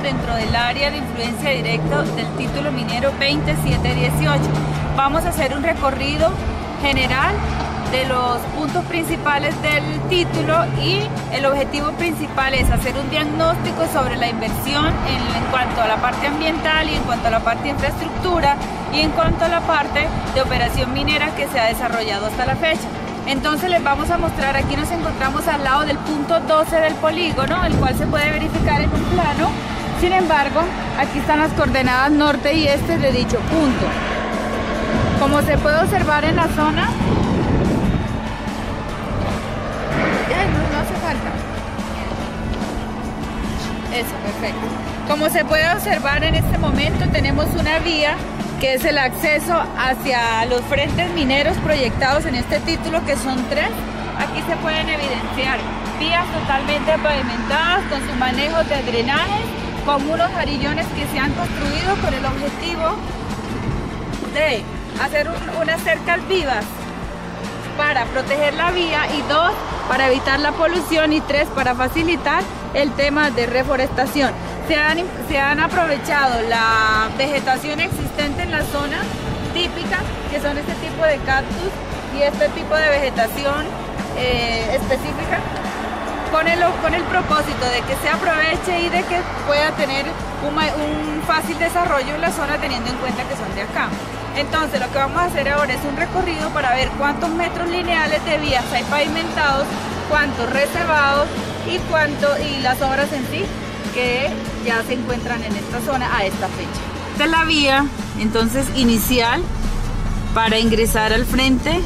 dentro del área de influencia directa del título minero 2718. Vamos a hacer un recorrido general de los puntos principales del título y el objetivo principal es hacer un diagnóstico sobre la inversión en cuanto a la parte ambiental y en cuanto a la parte de infraestructura y en cuanto a la parte de operación minera que se ha desarrollado hasta la fecha. Entonces les vamos a mostrar, aquí nos encontramos al lado del punto 12 del polígono, el cual se puede verificar en un plano. Sin embargo, aquí están las coordenadas norte y este de dicho punto. Como se puede observar en la zona, no hace falta. Eso, perfecto. Como se puede observar en este momento, tenemos una vía que es el acceso hacia los frentes mineros proyectados en este título, que son 3. Aquí se pueden evidenciar vías totalmente pavimentadas con su manejo de drenajes, con unos jarillones que se han construido con el objetivo de hacer unas cercas vivas para proteger la vía, y 2, para evitar la polución, y 3, para facilitar el tema de reforestación. Se han aprovechado la vegetación existente en la zona típica, que son este tipo de cactus y este tipo de vegetación específica, con el propósito de que se aproveche y de que pueda tener un fácil desarrollo en la zona, teniendo en cuenta que son de acá. Entonces lo que vamos a hacer ahora es un recorrido para ver cuántos metros lineales de vías hay pavimentados, cuántos reservados y las obras en sí que ya se encuentran en esta zona a esta fecha. Esta es la vía entonces inicial para ingresar al frente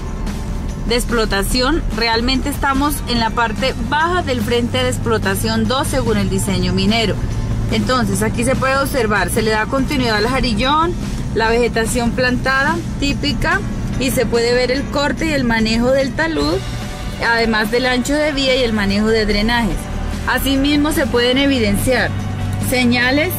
de explotación. Realmente estamos en la parte baja del frente de explotación 2 según el diseño minero. Entonces aquí se puede observar, se le da continuidad al jarillón, la vegetación plantada típica, y se puede ver el corte y el manejo del talud, además del ancho de vía y el manejo de drenajes. Asimismo se pueden evidenciar señales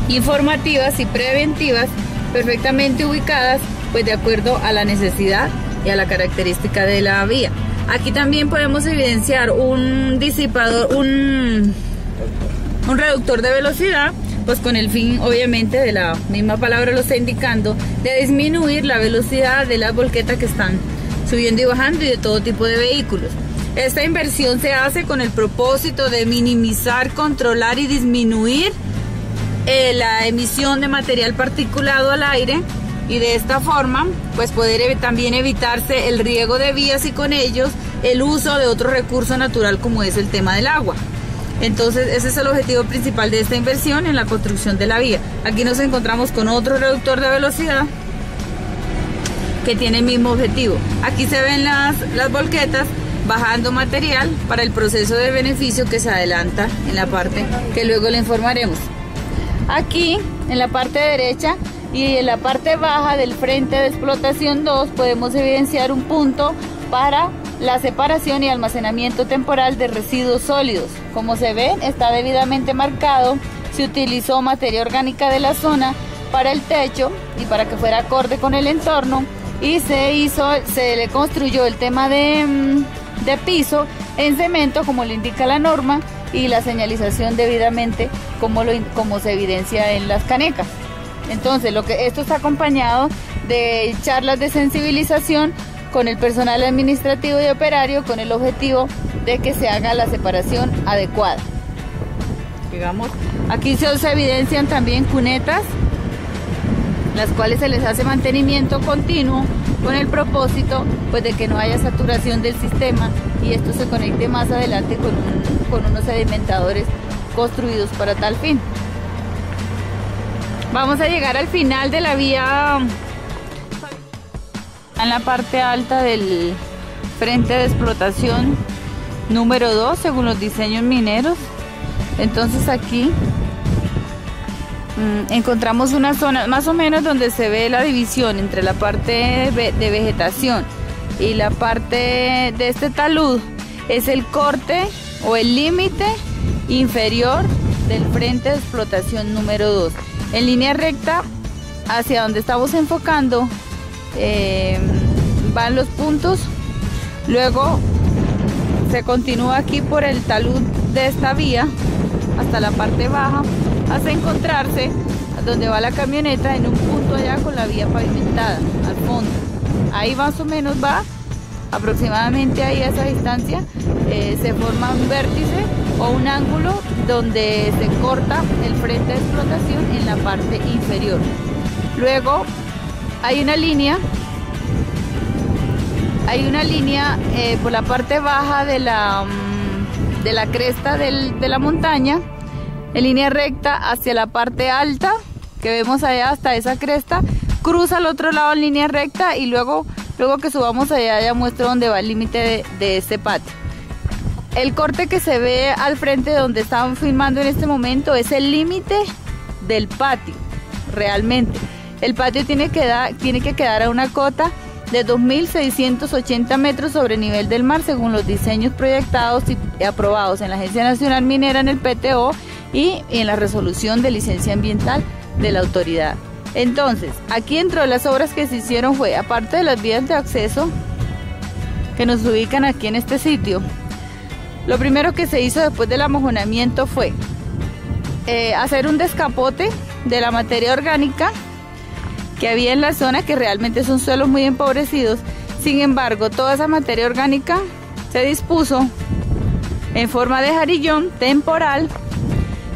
informativas y preventivas perfectamente ubicadas, pues de acuerdo a la necesidad y a la característica de la vía. Aquí también podemos evidenciar un disipador, un reductor de velocidad, pues con el fin, obviamente, de la misma palabra lo está indicando, de disminuir la velocidad de las volquetas que están subiendo y bajando y de todo tipo de vehículos. Esta inversión se hace con el propósito de minimizar, controlar y disminuir la emisión de material particulado al aire, y de esta forma pues poder también evitarse el riego de vías y con ellos el uso de otro recurso natural como es el tema del agua. Entonces ese es el objetivo principal de esta inversión en la construcción de la vía. Aquí nos encontramos con otro reductor de velocidad que tiene el mismo objetivo. Aquí se ven las volquetas bajando material para el proceso de beneficio que se adelanta en la parte que luego le informaremos. Aquí en la parte derecha y en la parte baja del frente de explotación 2 podemos evidenciar un punto para la separación y almacenamiento temporal de residuos sólidos. Como se ve, está debidamente marcado, se utilizó materia orgánica de la zona para el techo y para que fuera acorde con el entorno, y se le construyó el tema de piso en cemento como le indica la norma, y la señalización debidamente como se evidencia en las canecas. Entonces esto está acompañado de charlas de sensibilización con el personal administrativo y operario, con el objetivo de que se haga la separación adecuada. Digamos, aquí se evidencian también cunetas, las cuales se les hace mantenimiento continuo con el propósito pues de que no haya saturación del sistema y esto se conecte más adelante con unos sedimentadores construidos para tal fin. Vamos a llegar al final de la vía, en la parte alta del frente de explotación número 2 según los diseños mineros. Entonces aquí encontramos una zona más o menos donde se ve la división entre la parte de vegetación y la parte de este talud. Es el corte o el límite inferior del frente de explotación número 2. En línea recta hacia donde estamos enfocando van los puntos, luego se continúa aquí por el talud de esta vía hasta la parte baja hasta encontrarse donde va la camioneta en un punto allá con la vía pavimentada al fondo. Ahí más o menos va, aproximadamente ahí a esa distancia, se forma un vértice o un ángulo donde se corta el frente de explotación en la parte inferior. Luego hay una línea por la parte baja de la cresta de la montaña, en línea recta hacia la parte alta que vemos allá hasta esa cresta, cruza al otro lado en línea recta y luego que subamos allá ya muestro dónde va el límite de este patio. El corte que se ve al frente donde estamos filmando en este momento es el límite del patio. Realmente el patio tiene que quedar a una cota de 2.680 metros sobre nivel del mar según los diseños proyectados y aprobados en la Agencia Nacional Minera, en el PTO y en la resolución de licencia ambiental de la autoridad. Entonces, aquí dentro de las obras que se hicieron fue, aparte de las vías de acceso que nos ubican aquí en este sitio, lo primero que se hizo después del amojonamiento fue hacer un descapote de la materia orgánica que había en la zona, que realmente son suelos muy empobrecidos. Sin embargo, toda esa materia orgánica se dispuso en forma de jarillón temporal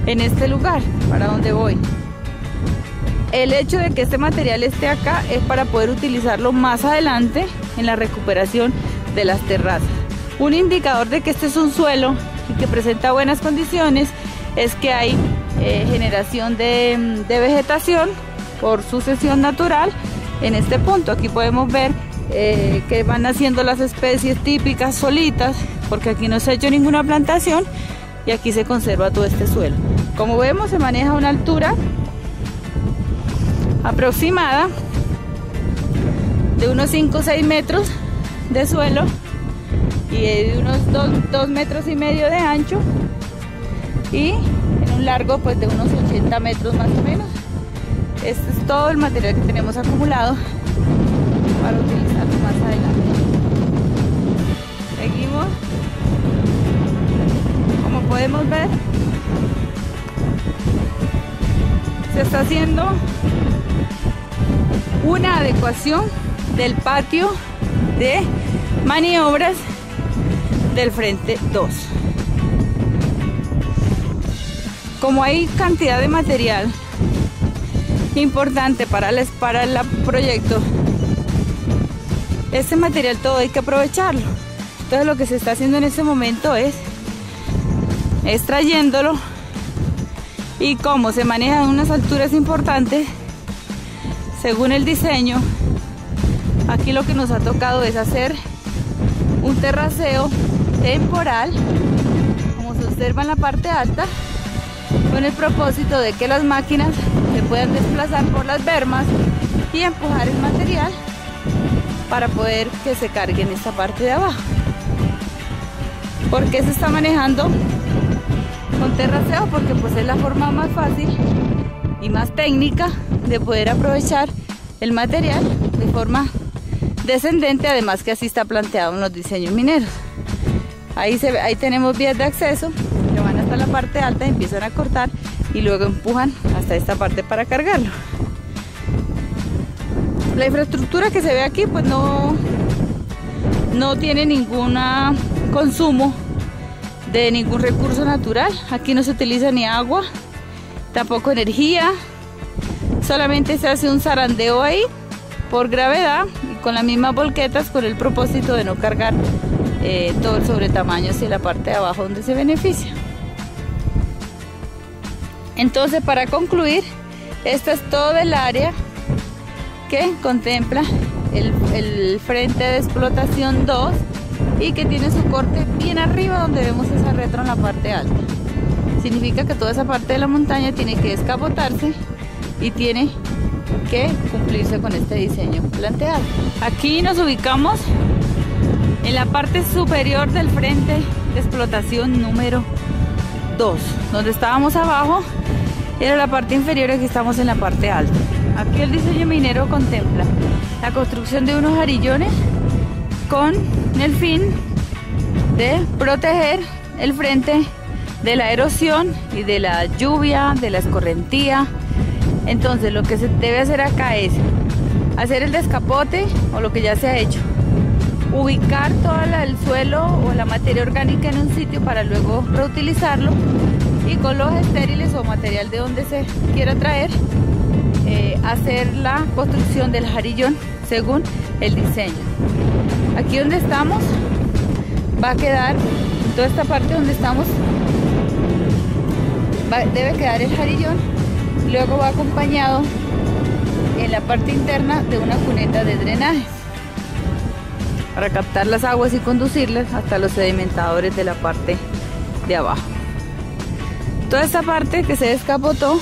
en este lugar, para donde voy. El hecho de que este material esté acá es para poder utilizarlo más adelante en la recuperación de las terrazas. Un indicador de que este es un suelo y que presenta buenas condiciones es que hay generación de vegetación por sucesión natural en este punto. Aquí podemos ver que van naciendo las especies típicas solitas, porque aquí no se ha hecho ninguna plantación y aquí se conserva todo este suelo. Como vemos, se maneja a una altura aproximada de unos 5 o 6 metros de suelo y de unos 2 metros y medio de ancho, y en un largo pues de unos 80 metros más o menos. Este es todo el material que tenemos acumulado para utilizarlo más adelante. Seguimos. Como podemos ver, se está haciendo una adecuación del patio de maniobras del frente 2. Como hay cantidad de material importante para el proyecto, este material todo hay que aprovecharlo. Entonces lo que se está haciendo en este momento es extrayéndolo, y como se maneja en unas alturas importantes según el diseño, aquí lo que nos ha tocado es hacer un terraceo temporal, como se observa en la parte alta, con el propósito de que las máquinas se puedan desplazar por las bermas y empujar el material para poder que se cargue en esta parte de abajo. ¿Por qué se está manejando con terraceo? Porque pues es la forma más fácil y más técnica de poder aprovechar el material de forma descendente, además que así está planteado en los diseños mineros. Ahí tenemos vías de acceso que van hasta la parte alta y empiezan a cortar y luego empujan hasta esta parte para cargarlo. La infraestructura que se ve aquí pues no tiene ningún consumo de ningún recurso natural. Aquí no se utiliza ni agua, tampoco energía, solamente se hace un zarandeo ahí por gravedad y con las mismas volquetas, con el propósito de no cargar todo el sobretamaño hacia la parte de abajo donde se beneficia. Entonces, para concluir, esta es todo el área que contempla el frente de explotación 2 y que tiene su corte bien arriba donde vemos esa retro en la parte alta. Significa que toda esa parte de la montaña tiene que descapotarse y tiene que cumplirse con este diseño planteado. Aquí nos ubicamos en la parte superior del frente de explotación número 2. Donde estábamos abajo era la parte inferior, aquí estamos en la parte alta. Aquí el diseño minero contempla la construcción de unos jarillones con el fin de proteger el frente de la erosión y de la lluvia, de la escorrentía. Entonces lo que se debe hacer acá es hacer el descapote o lo que ya se ha hecho, ubicar todo el suelo o la materia orgánica en un sitio para luego reutilizarlo, y con los estériles o material de donde se quiera traer, hacer la construcción del jarillón según el diseño. Aquí donde estamos va a quedar, toda esta parte donde estamos debe quedar el jarillón, luego va acompañado en la parte interna de una cuneta de drenajes para captar las aguas y conducirlas hasta los sedimentadores de la parte de abajo. Toda esta parte que se descapotó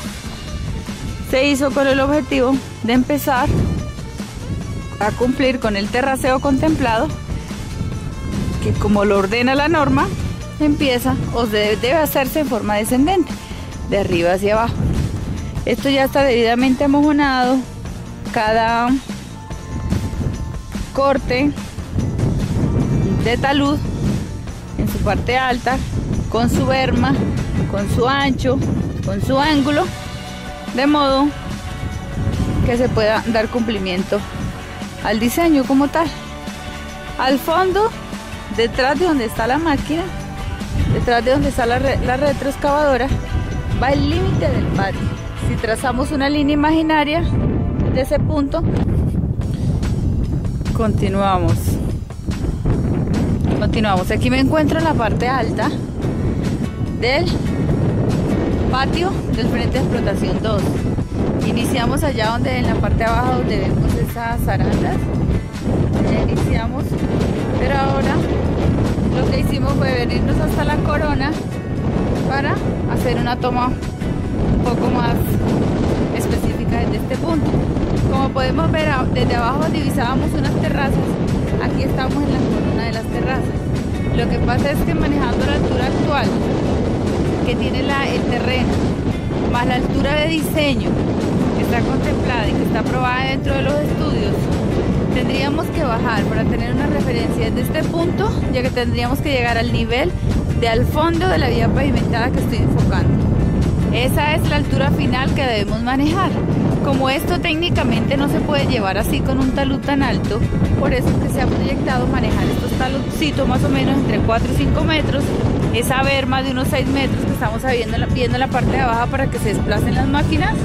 se hizo con el objetivo de empezar a cumplir con el terraceo contemplado, que como lo ordena la norma, empieza o debe hacerse en forma descendente, de arriba hacia abajo. Esto ya está debidamente amojonado, cada corte de talud en su parte alta, con su berma, con su ancho, con su ángulo, de modo que se pueda dar cumplimiento al diseño como tal. Al fondo, detrás de donde está la máquina, detrás de donde está la retroexcavadora, va el límite del patio. Si trazamos una línea imaginaria de ese punto, continuamos. Aquí me encuentro en la parte alta del patio del frente de explotación 2. Iniciamos allá donde, en la parte de abajo, donde vemos esas zarandas. Ya iniciamos, pero ahora lo que hicimos fue venirnos hasta la corona para hacer una toma un poco más específica desde este punto. Como podemos ver, desde abajo divisábamos unas terrazas, aquí estamos en la corona de las terrazas. Lo que pasa es que manejando la altura actual que tiene el terreno, más la altura de diseño que está contemplada y que está aprobada dentro de los estudios, tendríamos que bajar para tener una referencia desde este punto, ya que tendríamos que llegar al nivel de al fondo de la vía pavimentada que estoy enfocando. Esa es la altura final que debemos manejar. Como esto técnicamente no se puede llevar así con un talud tan alto, por eso es que se ha proyectado manejar estos taludcitos más o menos entre 4 y 5 metros, esa berma de unos 6 metros que estamos viendo en la parte de abajo para que se desplacen las máquinas,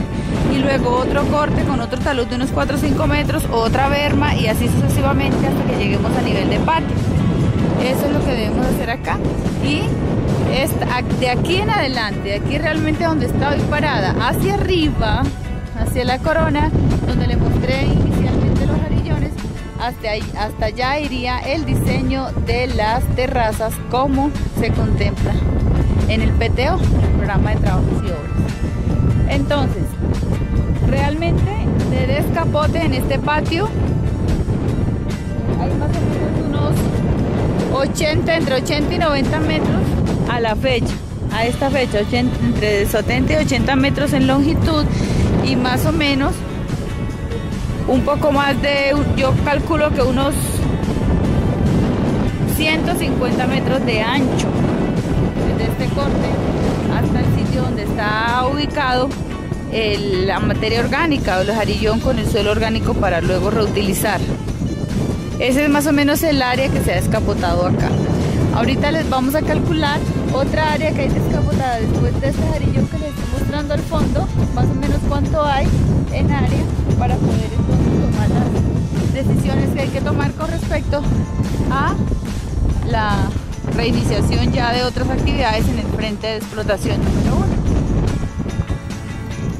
y luego otro corte con otro talud de unos 4 o 5 metros, otra berma, y así sucesivamente hasta que lleguemos a nivel de patio. Eso es lo que debemos hacer acá. Y de aquí en adelante, de aquí realmente donde está hoy parada, hacia arriba, hacia la corona, donde le mostré inicialmente los jarillones, hasta allá iría el diseño de las terrazas como se contempla en el PTO, el programa de trabajos y obras. Entonces, realmente de descapote en este patio hay más o menos unos 80, entre 80 y 90 metros a la fecha, a esta fecha, entre 70 y 80 metros en longitud, y más o menos un poco más de, yo calculo que unos 150 metros de ancho desde este corte hasta el sitio donde está ubicado la materia orgánica o el jarillón con el suelo orgánico para luego reutilizar. Ese es más o menos el área que se ha descapotado acá. Ahorita les vamos a calcular otra área que hay descapotada después de este jarillón que les estoy mostrando al fondo, más o menos cuánto hay en área, para poder entonces tomar las decisiones que hay que tomar con respecto a la reiniciación ya de otras actividades en el frente de explotación número 1.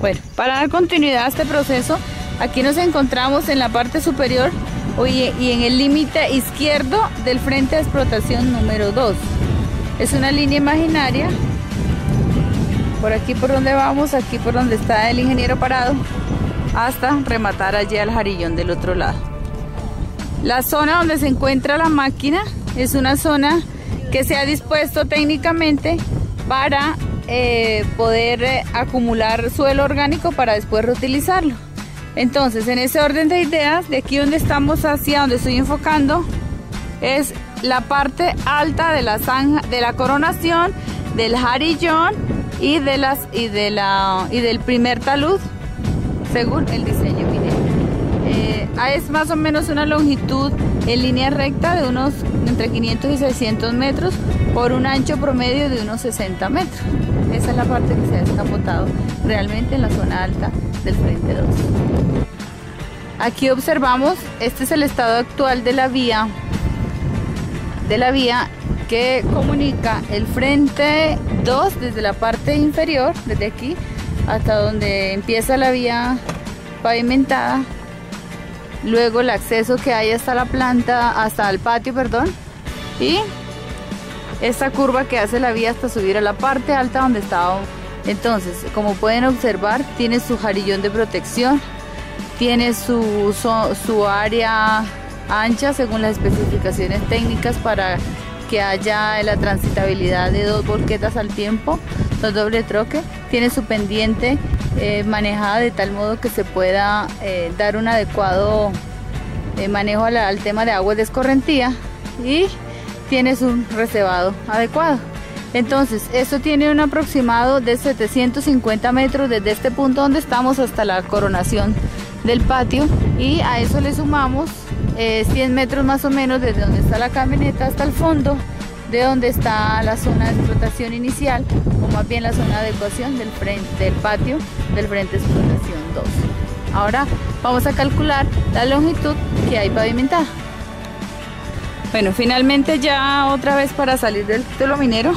Bueno, para dar continuidad a este proceso, aquí nos encontramos en la parte superior y en el límite izquierdo del frente de explotación número 2. Es una línea imaginaria, por aquí por donde vamos, aquí por donde está el ingeniero parado, hasta rematar allí al jarillón del otro lado. La zona donde se encuentra la máquina es una zona que se ha dispuesto técnicamente para poder acumular suelo orgánico para después reutilizarlo. Entonces, en ese orden de ideas, de aquí donde estamos hacia donde estoy enfocando, es la parte alta de la zanja, de la coronación del jarillón y del primer talud según el diseño minero. Es más o menos una longitud en línea recta de unos entre 500 y 600 metros por un ancho promedio de unos 60 metros. Esa es la parte que se ha descapotado realmente en la zona alta del frente 2. Aquí observamos, este es el estado actual de la vía que comunica el frente 2 desde la parte inferior, desde aquí hasta donde empieza la vía pavimentada, luego el acceso que hay hasta la planta, hasta el patio, perdón, y esta curva que hace la vía hasta subir a la parte alta donde estaba. Entonces, como pueden observar, tiene su jarillón de protección, tiene su área ancha según las especificaciones técnicas para que haya la transitabilidad de 2 volquetas al tiempo, 2 doble troque, tiene su pendiente manejada de tal modo que se pueda dar un adecuado manejo al tema de agua de escorrentía, y tiene su recebado adecuado. Entonces, esto tiene un aproximado de 750 metros desde este punto donde estamos hasta la coronación del patio, y a eso le sumamos 100 metros más o menos desde donde está la camioneta hasta el fondo, de donde está la zona de explotación inicial, o más bien la zona de adecuación del patio del frente de explotación 2. Ahora vamos a calcular la longitud que hay pavimentada. Bueno, finalmente ya otra vez para salir del título minero,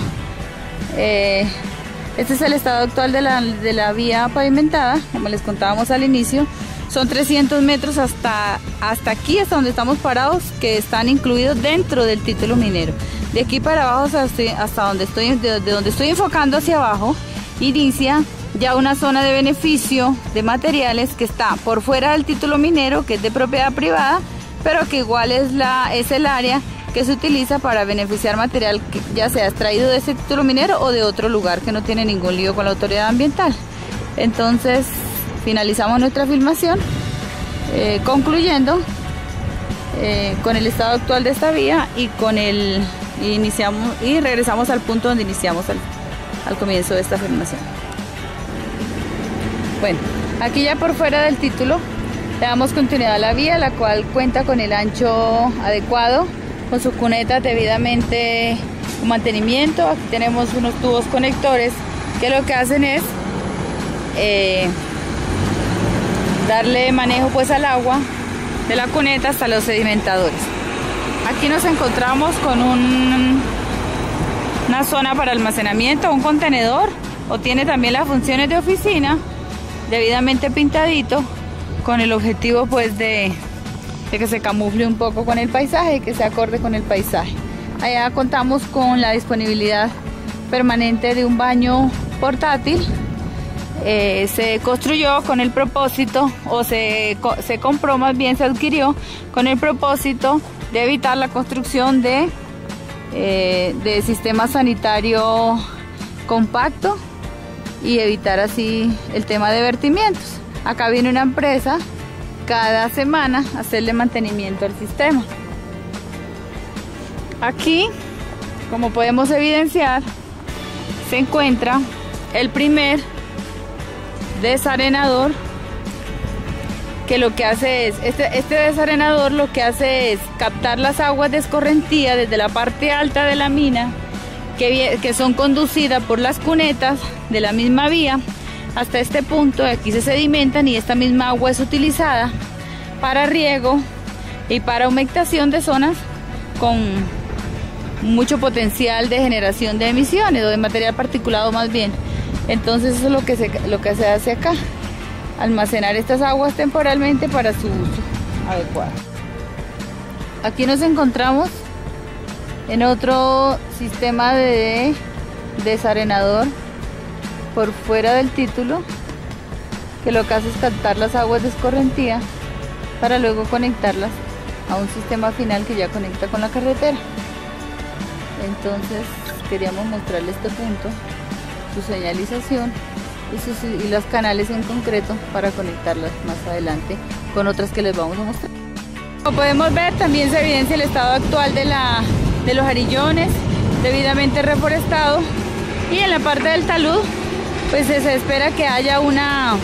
este es el estado actual de la vía pavimentada, como les contábamos al inicio. Son 300 metros hasta aquí, hasta donde estamos parados, que están incluidos dentro del título minero. De aquí para abajo hasta donde estoy enfocando hacia abajo, inicia ya una zona de beneficio de materiales que está por fuera del título minero, que es de propiedad privada, pero que igual es el área que se utiliza para beneficiar material que ya sea extraído de ese título minero o de otro lugar, que no tiene ningún lío con la autoridad ambiental. Entonces, finalizamos nuestra filmación concluyendo con el estado actual de esta vía y regresamos al punto donde iniciamos al comienzo de esta filmación. Bueno, aquí ya por fuera del título le damos continuidad a la vía, la cual cuenta con el ancho adecuado, con sus cunetas debidamente con mantenimiento. Aquí tenemos unos tubos conectores que lo que hacen es darle manejo pues al agua de la cuneta hasta los sedimentadores. Aquí nos encontramos con una zona para almacenamiento, un contenedor, o tiene también las funciones de oficina, debidamente pintadito, con el objetivo pues de que se camufle un poco con el paisaje y que se acorde con el paisaje. Allá contamos con la disponibilidad permanente de un baño portátil. Se construyó con el propósito, o se compró, más bien se adquirió con el propósito de evitar la construcción de sistema sanitario compacto y evitar así el tema de vertimientos. Acá viene una empresa cada semana a hacerle mantenimiento al sistema. Aquí, como podemos evidenciar, se encuentra el primer desarenador, que lo que hace es, este desarenador lo que hace es captar las aguas de escorrentía desde la parte alta de la mina, que son conducidas por las cunetas de la misma vía hasta este punto. Aquí se sedimentan y esta misma agua es utilizada para riego y para humectación de zonas con mucho potencial de generación de emisiones o de material particulado más bien. Entonces eso es lo que se hace acá, almacenar estas aguas temporalmente para su uso adecuado. Aquí nos encontramos en otro sistema de desarenador por fuera del título, que lo que hace es captar las aguas de escorrentía para luego conectarlas a un sistema final que ya conecta con la carretera. Entonces queríamos mostrarle este punto, su señalización y los canales en concreto para conectarlas más adelante con otras que les vamos a mostrar. Como podemos ver, también se evidencia el estado actual de los arillones, debidamente reforestado, Y en la parte del talud pues se espera que haya una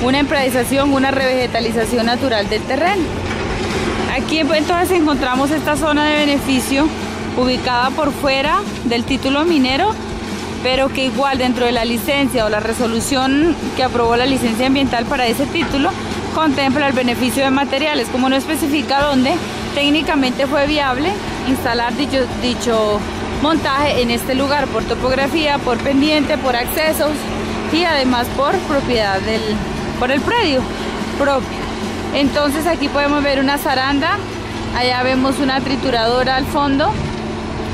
empradización, una revegetalización natural del terreno. Aquí entonces encontramos esta zona de beneficio ubicada por fuera del título minero, pero que igual dentro de la licencia o la resolución que aprobó la licencia ambiental para ese título contempla el beneficio de materiales. Como no especifica dónde, técnicamente fue viable instalar dicho montaje en este lugar por topografía, por pendiente, por accesos y además por propiedad por el predio propio. Entonces aquí podemos ver una zaranda, allá vemos una trituradora al fondo,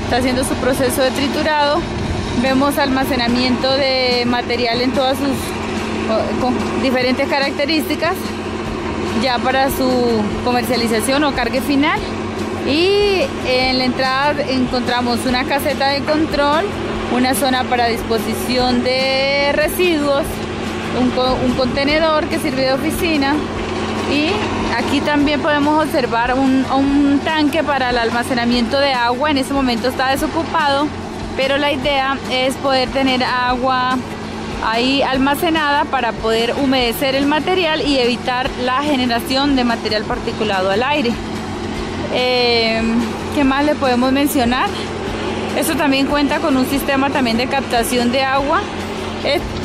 está haciendo su proceso de triturado, vemos almacenamiento de material en todas sus con diferentes características ya para su comercialización o cargue final. Y en la entrada encontramos una caseta de control, una zona para disposición de residuos, un contenedor que sirve de oficina, y aquí también podemos observar un tanque para el almacenamiento de agua. En este momento está desocupado, pero la idea es poder tener agua ahí almacenada para poder humedecer el material y evitar la generación de material particulado al aire. ¿Qué más le podemos mencionar? Esto también cuenta con un sistema también de captación de agua.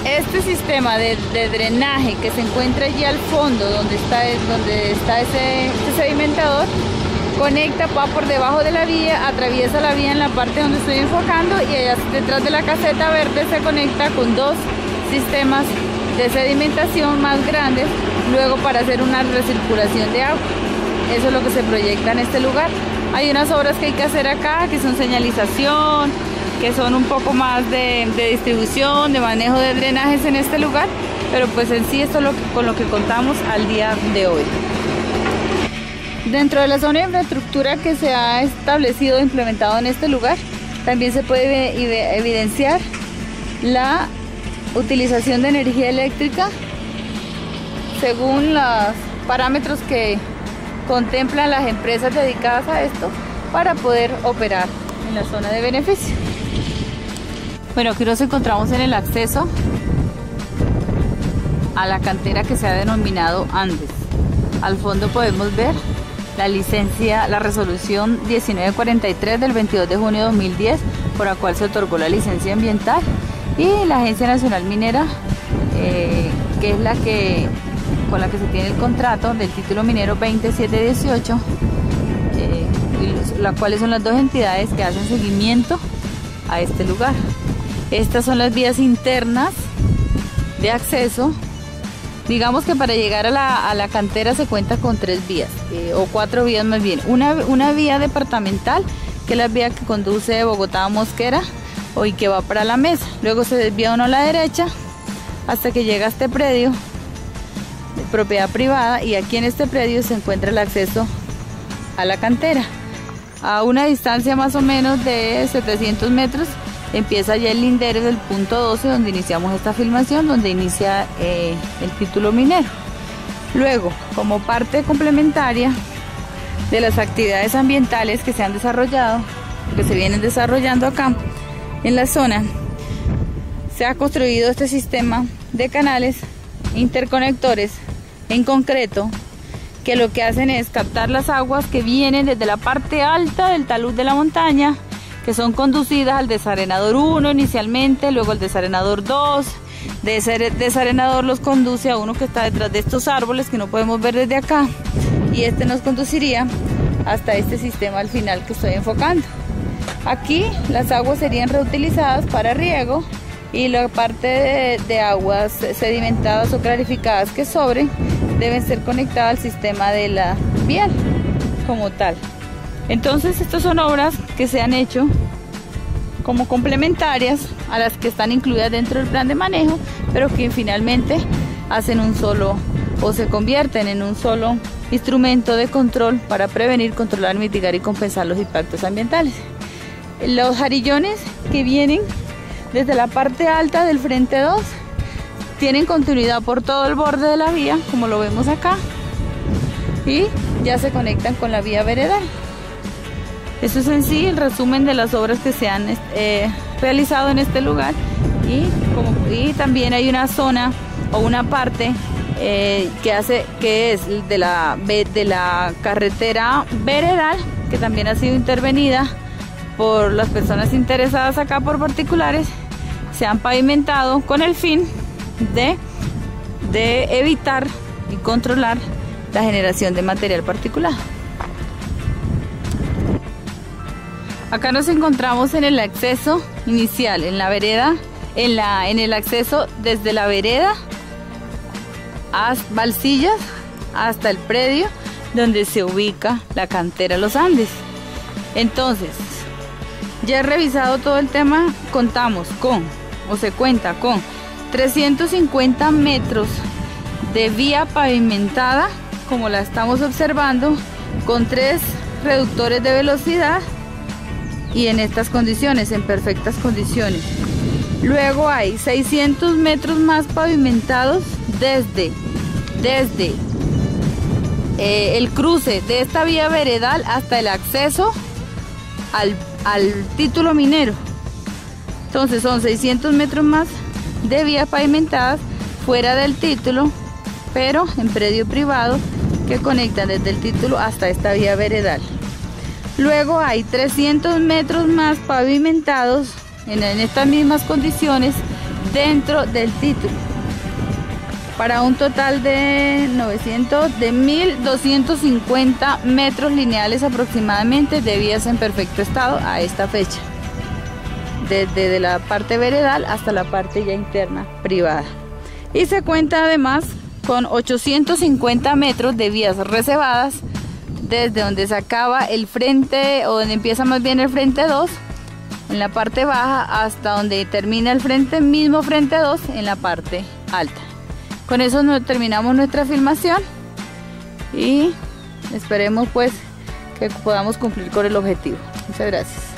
Este sistema de drenaje que se encuentra allí al fondo, donde está este sedimentador, conecta, va por debajo de la vía, atraviesa la vía en la parte donde estoy enfocando, y allá detrás de la caseta verde se conecta con dos sistemas de sedimentación más grandes, luego para hacer una recirculación de agua. Eso es lo que se proyecta en este lugar. Hay unas obras que hay que hacer acá, que son señalización, que son un poco más de distribución, de manejo de drenajes en este lugar, pero pues en sí esto es con lo que contamos al día de hoy. Dentro de la zona de infraestructura que se ha establecido e implementado en este lugar, también se puede evidenciar la utilización de energía eléctrica según los parámetros que contemplan las empresas dedicadas a esto para poder operar en la zona de beneficio. Bueno, aquí nos encontramos en el acceso a la cantera que se ha denominado Andes. Al fondo podemos ver la licencia, la resolución 1943 del 22 de junio de 2010, por la cual se otorgó la licencia ambiental, y la Agencia Nacional Minera, que es con la que se tiene el contrato del título minero 2718, las cuales son las dos entidades que hacen seguimiento a este lugar. Estas son las vías internas de acceso. Digamos que para llegar a la cantera se cuenta con 3 vías, o 4 vías más bien. Una vía departamental, que es la vía que conduce de Bogotá a Mosquera y que va para la Mesa. Luego se desvía uno a la derecha hasta que llega a este predio de propiedad privada, y aquí en este predio se encuentra el acceso a la cantera. A una distancia más o menos de 700 metros empieza ya el lindero del punto 12, donde iniciamos esta filmación, donde inicia el título minero. Luego, como parte complementaria de las actividades ambientales que se han desarrollado, que se vienen desarrollando acá en la zona, se ha construido este sistema de canales interconectores en concreto, que lo que hacen es captar las aguas que vienen desde la parte alta del talud de la montaña, que son conducidas al desarenador 1 inicialmente, luego al desarenador 2. De ese desarenador los conduce a uno que está detrás de estos árboles que no podemos ver desde acá, y este nos conduciría hasta este sistema al final que estoy enfocando. Aquí las aguas serían reutilizadas para riego, y la parte de aguas sedimentadas o clarificadas que sobren deben ser conectadas al sistema de la vial como tal. Entonces estas son obras que se han hecho como complementarias a las que están incluidas dentro del plan de manejo, pero que finalmente hacen un solo, o se convierten en un solo instrumento de control para prevenir, controlar, mitigar y compensar los impactos ambientales. Los jarillones que vienen desde la parte alta del frente 2 tienen continuidad por todo el borde de la vía, como lo vemos acá, y ya se conectan con la vía veredal. Esto es en sí el resumen de las obras que se han realizado en este lugar, y también hay una zona o una parte que es de la carretera veredal, que también ha sido intervenida por las personas interesadas acá, por particulares. Se han pavimentado con el fin de evitar y controlar la generación de material particulado. Acá nos encontramos en el acceso inicial, en la vereda, en el acceso desde la vereda a Balsillas hasta el predio donde se ubica la cantera Los Andes. Entonces, ya he revisado todo el tema, se cuenta con 350 metros de vía pavimentada, como la estamos observando, con 3 reductores de velocidad y en estas condiciones, en perfectas condiciones. Luego hay 600 metros más pavimentados desde el cruce de esta vía veredal hasta el acceso al título minero. Entonces son 600 metros más de vías pavimentadas fuera del título, pero en predio privado, que conectan desde el título hasta esta vía veredal. Luego hay 300 metros más pavimentados en estas mismas condiciones dentro del título, para un total de 1.250 metros lineales aproximadamente de vías en perfecto estado a esta fecha, desde la parte veredal hasta la parte ya interna privada. Y se cuenta además con 850 metros de vías reservadas desde donde se acaba el frente, o donde empieza más bien el frente 2 en la parte baja, hasta donde termina el mismo frente 2 en la parte alta. Con eso terminamos nuestra filmación y esperemos pues que podamos cumplir con el objetivo. Muchas gracias.